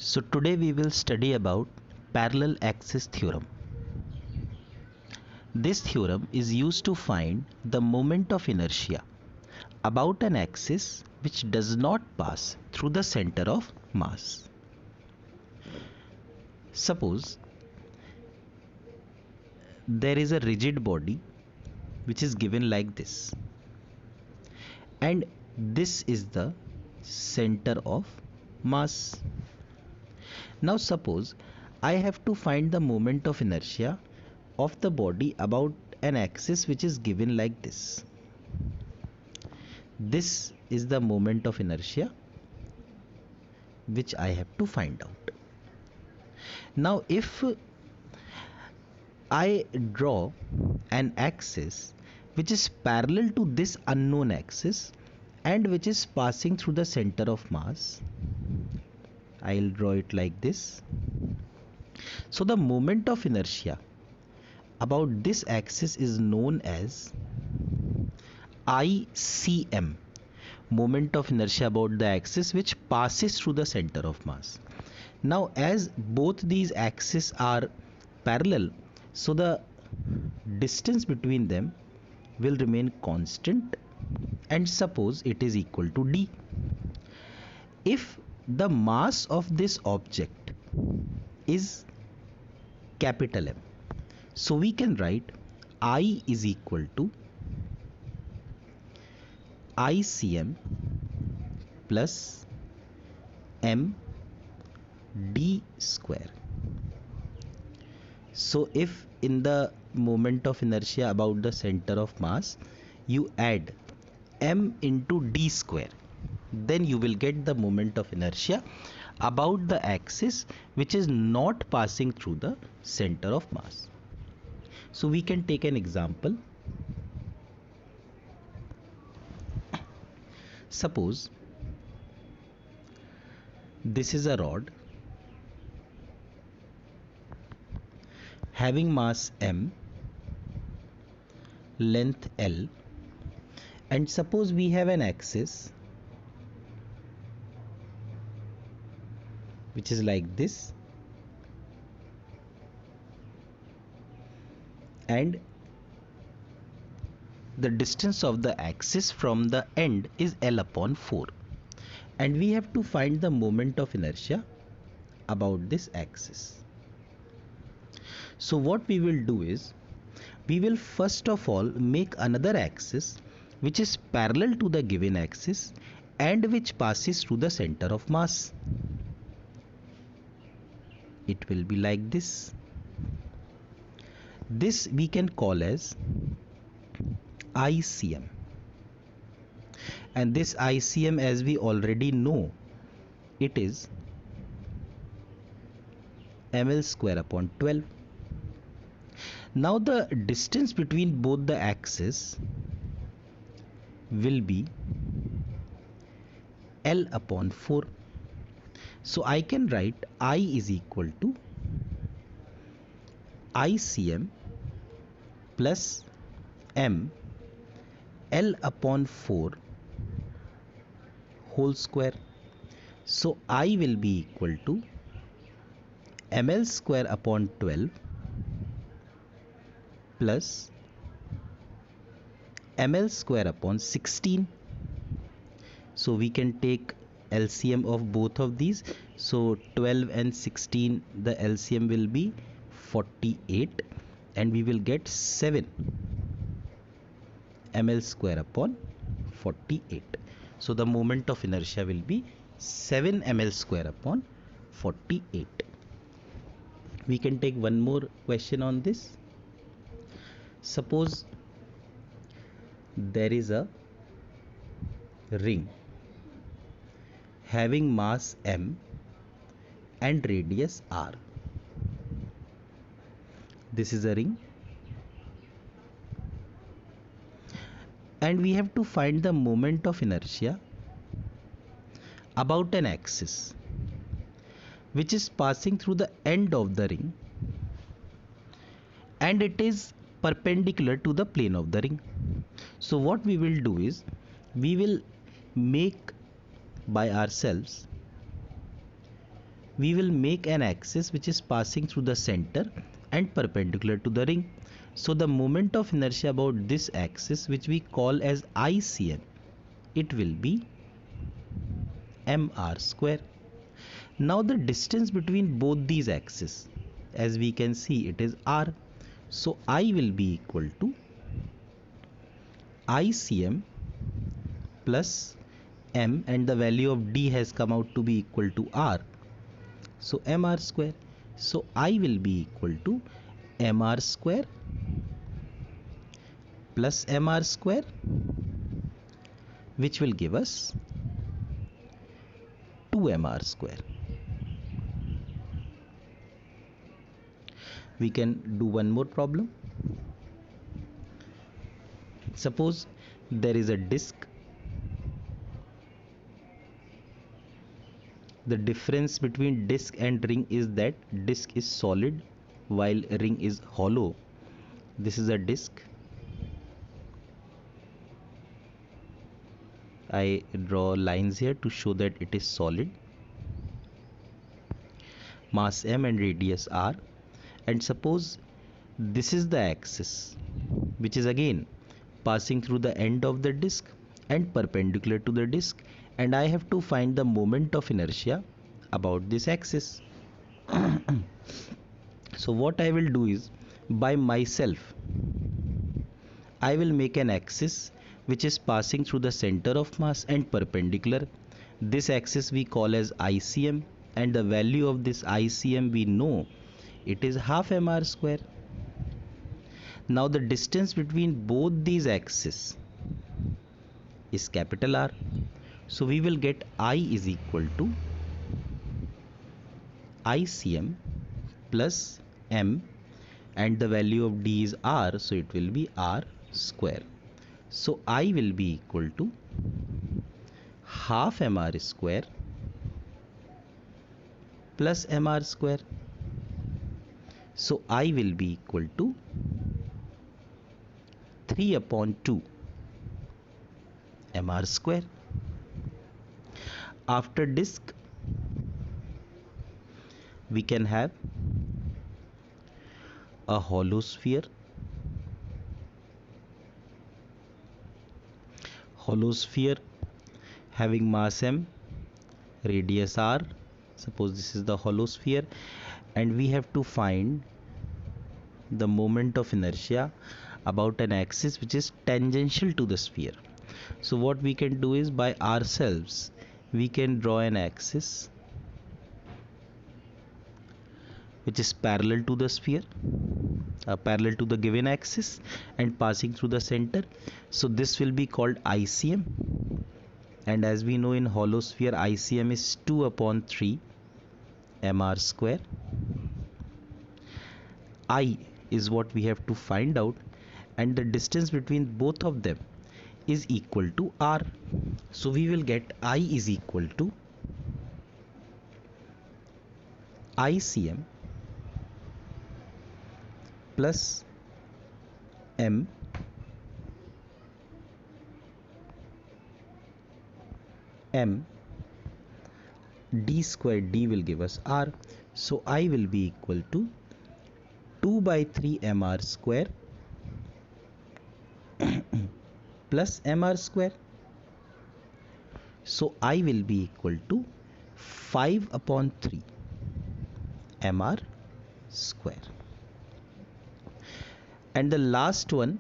So today we will study about parallel axis theorem. This theorem is used to find the moment of inertia about an axis which does not pass through the center of mass. Suppose there is a rigid body which is given like this, and this is the center of mass. Now suppose I have to find the moment of inertia of the body about an axis which is given like this. This is the moment of inertia which I have to find out. Now if I draw an axis which is parallel to this unknown axis and which is passing through the center of mass, I'll draw it like this. So the moment of inertia about this axis is known as ICM, moment of inertia about the axis which passes through the center of mass. Now as both these axes are parallel, so the distance between them will remain constant, and suppose it is equal to d. If the mass of this object is capital M, so we can write I is equal to ICM plus M d square. So if in the moment of inertia about the center of mass you add m into d square, then you will get the moment of inertia about the axis which is not passing through the center of mass. So we can take an example. Suppose this is a rod having mass m, length L, and suppose we have an axis which is like this, and the distance of the axis from the end is L upon 4, and we have to find the moment of inertia about this axis. So what we will do is, we will first of all make another axis which is parallel to the given axis and which passes through the center of mass. It will be like this. This we can call as ICM, and this ICM, as we already know, it is ml square upon 12. Now the distance between both the axes will be L upon 4. So I can write I is equal to ICM plus M L upon 4 whole square. So I will be equal to ml square upon 12 plus ml square upon 16. So we can take LCM of both of these. So 12 and 16, the LCM will be 48, and we will get 7 ml square upon 48. So the moment of inertia will be 7 ml square upon 48. We can take one more question on this. Suppose there is a ring having mass m and radius r. This is a ring, and we have to find the moment of inertia about an axis which is passing through the end of the ring and it is perpendicular to the plane of the ring. So what we will do is, we will make by ourselves we will make an axis which is passing through the center and perpendicular to the ring. So the moment of inertia about this axis, which we call as ICM, it will be mr square. Now the distance between both these axes, as we can see, it is r. So I will be equal to ICM plus m, and the value of d has come out to be equal to r. So mr square. So I will be equal to mr square plus mr square, which will give us 2mr square. We can do one more problem. Suppose there is a disk. The difference between disk and ring is that disk is solid while ring is hollow. This is a disk. I draw lines here to show that it is solid. Mass m and radius r. And suppose this is the axis, which is again passing through the end of the disk and perpendicular to the disk, and I have to find the moment of inertia about this axis. So what I will do is, by myself, I will make an axis which is passing through the center of mass and perpendicular. This axis we call as ICM, and the value of this ICM we know it is half mr square. Now the distance between both these axes is capital R. So we will get I is equal to ICM plus m, and the value of d is r, so it will be r square. So I will be equal to half mr square plus mr square. So I will be equal to 3/2 mr square. After disk, we can have a hollow sphere. Hollow sphere having mass m, radius r. Suppose this is the hollow sphere, and we have to find the moment of inertia about an axis which is tangential to the sphere. So what we can do is, by ourselves, we can draw an axis which is parallel to the sphere, parallel to the given axis and passing through the center. So this will be called ICM, and as we know, in hollow sphere ICM is 2/3 mr square. I is what we have to find out, and the distance between both of them is equal to r. So we will get I is equal to ICM plus m d square d will give us r. So I will be equal to 2/3 mr square plus mr square. So I will be equal to 5/3 mr square. And the last one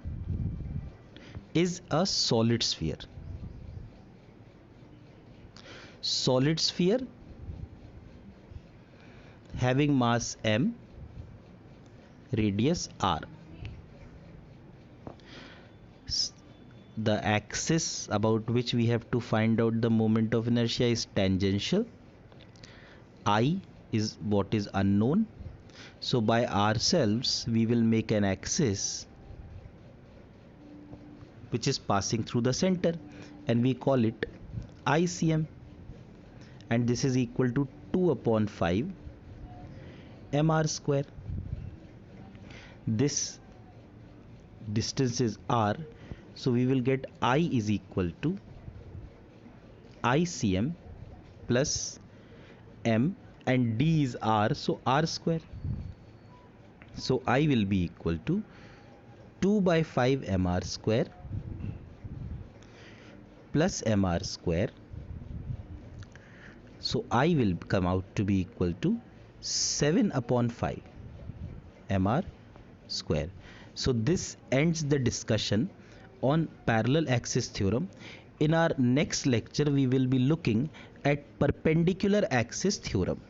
is a solid sphere. Solid sphere having mass m, radius r. The axis about which we have to find out the moment of inertia is tangential. I is what is unknown. So by ourselves, we will make an axis which is passing through the center, and we call it ICM, and this is equal to 2/5 mr square. This distance is r, so we will get I is equal to ICM plus m, and d is r, so r square. So I will be equal to 2 by 5 mr square plus mr square. So I will come out to be equal to 7 upon 5 mr square. So this ends the discussion on parallel axis theorem. In our next lecture we will be looking at perpendicular axis theorem.